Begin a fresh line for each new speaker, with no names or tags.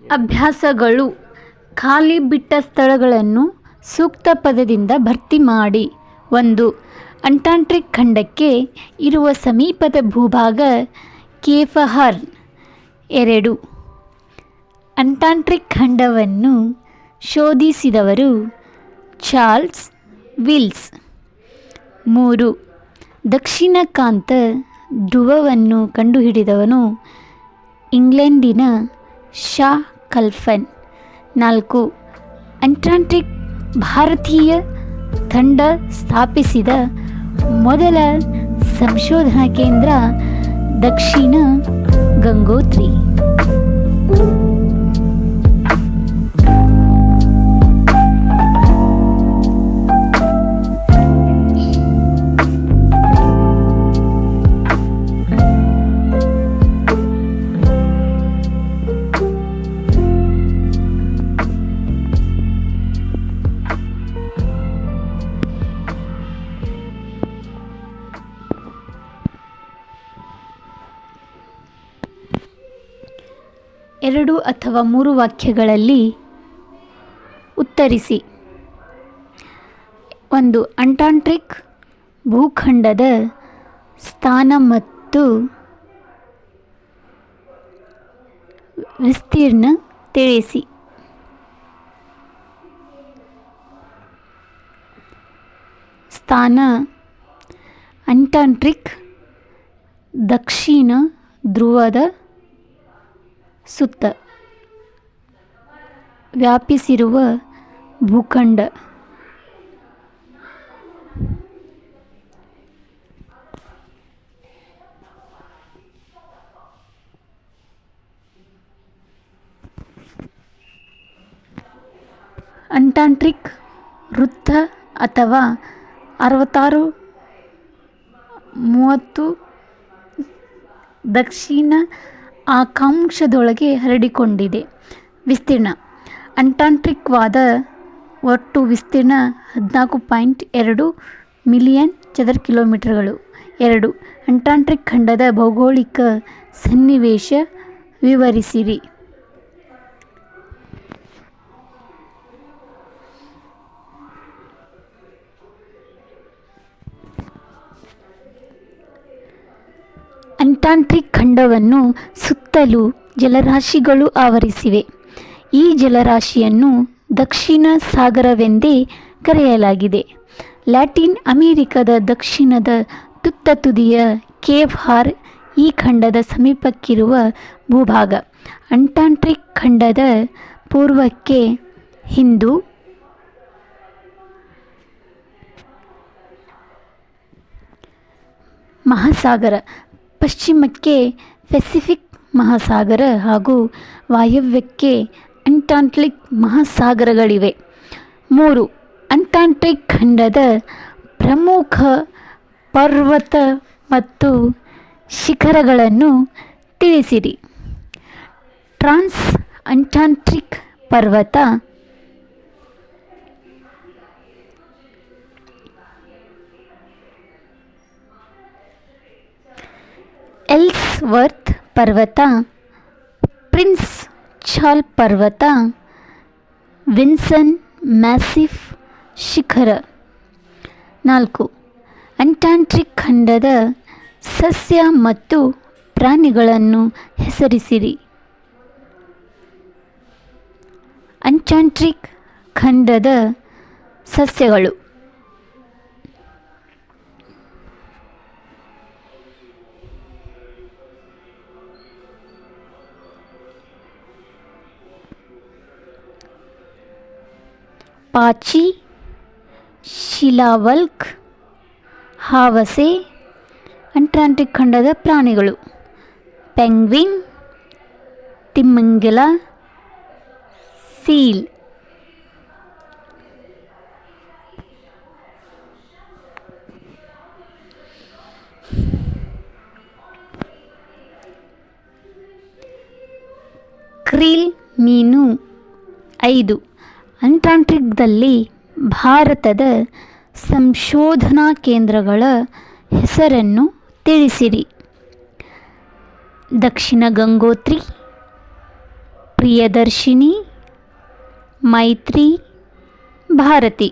ಅಭ್ಯಾಸಗಳು: ಖಾಲಿ ಬಿಟ್ಟ ಸ್ಥಳಗಳನ್ನು ಸೂಕ್ತ ಪದದಿಂದ ಭರ್ತಿ ಮಾಡಿ. 1. ಅಂಟಾರ್ಕ್ಟಿಕ್ ಖಂಡಕ್ಕೆ ಇರುವ ಸಮೀಪದ ಭೂಭಾಗ ಕೇಪ್ ಹಾರ್ನ್. 2. ಅಂಟಾರ್ಕ್ಟಿಕ್ ಖಂಡವನ್ನು ಶೋಧಿಸಿದವರು ಚಾರ್ಲ್ಸ್ ವಿಲ್ಸ್. 3. ದಕ್ಷಿಣಾಂತ ಧ್ರುವವನ್ನು ಕಂಡುಹಿಡಿದವನು ಇಂಗ್ಲೆಂಡಿನ ಶಾ ಕಲ್ಪನ್. 4. ಅಂಟಾರ್ಕ್ಟಿಕ್ ಭಾರತೀಯ ತಂಡ ಸ್ಥಾಪಿಸಿದ ಮೊದಲ ಸಂಶೋಧನಾ ಕೇಂದ್ರ ದಕ್ಷಿಣ ಗಂಗೋತ್ರಿ. ಎರಡು ಅಥವಾ ಮೂರು ವಾಕ್ಯಗಳಲ್ಲಿ ಉತ್ತರಿಸಿ. 1. ಅಂಟಾರ್ಕ್ಟಿಕ್ ಭೂಖಂಡದ ಸ್ಥಾನ ಮತ್ತು ವಿಸ್ತೀರ್ಣ ತಿಳಿಸಿ. ಸ್ಥಾನ: ಅಂಟಾರ್ಕ್ಟಿಕ್ ದಕ್ಷಿಣ ಧ್ರುವದ ಸುತ್ತ ವ್ಯಾಪಿಸಿರುವ ಭೂಖಂಡ. ಅಂಟಾರ್ಕ್ಟಿಕ್ ವೃತ್ತ ಅಥವಾ 66-30 ದಕ್ಷಿಣ ಅಕ್ಷಾಂಶದೊಳಗೆ ಹರಡಿಕೊಂಡಿದೆ. ವಿಸ್ತೀರ್ಣ: ಅಂಟಾರ್ಕ್ಟಿಕ್ವಾದ ಒಟ್ಟು ವಿಸ್ತೀರ್ಣ 14.2 ಮಿಲಿಯನ್ ಚದರ ಕಿಲೋಮೀಟರ್ಗಳು. 2. ಅಂಟಾರ್ಕ್ಟಿಕ್ ಖಂಡದ ಭೌಗೋಳಿಕ ಸನ್ನಿವೇಶ ವಿವರಿಸಿರಿ. ಅಂಟಾರ್ಕ್ಟಿಕ್ ಖಂಡವನ್ನು ಸುತ್ತಲೂ ಜಲರಾಶಿಗಳು ಆವರಿಸಿವೆ. ಈ ಜಲರಾಶಿಯನ್ನು ದಕ್ಷಿಣ ಸಾಗರವೆಂದೇ ಕರೆಯಲಾಗಿದೆ. ಲ್ಯಾಟಿನ್ ಅಮೆರಿಕದ ದಕ್ಷಿಣದ ತುತ್ತ ತುದಿಯ ಕೇಪ್ ಹಾರ್ನ್ ಈ ಖಂಡದ ಸಮೀಪಕ್ಕಿರುವ ಭೂಭಾಗ. ಅಂಟಾರ್ಕ್ಟಿಕ್ ಖಂಡದ ಪೂರ್ವಕ್ಕೆ ಹಿಂದೂ ಮಹಾಸಾಗರ, ಪಶ್ಚಿಮಕ್ಕೆ ಪೆಸಿಫಿಕ್ ಮಹಾಸಾಗರ ಹಾಗೂ ವಾಯವ್ಯಕ್ಕೆ ಅಟ್ಲಾಂಟಿಕ್ ಮಹಾಸಾಗರಗಳಿವೆ. 3. ಅಂಟಾರ್ಕ್ಟಿಕ್ ಖಂಡದ ಪ್ರಮುಖ ಪರ್ವತ ಮತ್ತು ಶಿಖರಗಳನ್ನು ತಿಳಿಸಿರಿ. ಟ್ರಾನ್ಸ್ ಅಂಟಾರ್ಕ್ಟಿಕ್ ಪರ್ವತ, ಎಲ್ಸ್ವರ್ತ್ ಪರ್ವತ, ಪ್ರಿನ್ಸ್ ಚಾರ್ಲ್ಸ್ ಪರ್ವತ, ವಿನ್ಸನ್ ಮ್ಯಾಸಿಫ್ ಶಿಖರ. 4. ಅಂಟಾರ್ಕ್ಟಿಕ್ ಖಂಡದ ಸಸ್ಯ ಮತ್ತು ಪ್ರಾಣಿಗಳನ್ನು ಹೆಸರಿಸಿರಿ. ಅಂಟಾರ್ಕ್ಟಿಕ್ ಖಂಡದ ಸಸ್ಯಗಳು: ಪಾಚಿ, ಶಿಲಾವಲ್ಕ್, ಹಾವಸೆ. ಅಂಟಾರ್ಕ್ಟಿಕ್ ಖಂಡದ ಪ್ರಾಣಿಗಳು: ಪೆಂಗ್ವಿನ್, ತಿಮಿಂಗಿಲ, ಸೀಲ್. ಕ್ರಿಲ್ ಮೀನು. 5. ಅಂಟಾರ್ಕ್ಟಿಕ್ದಲ್ಲಿ ಭಾರತದ ಸಂಶೋಧನಾ ಕೇಂದ್ರಗಳ ಹೆಸರನ್ನು ತಿಳಿಸಿರಿ. ದಕ್ಷಿಣ ಗಂಗೋತ್ರಿ, ಪ್ರಿಯದರ್ಶಿನಿ, ಮೈತ್ರಿ, ಭಾರತಿ.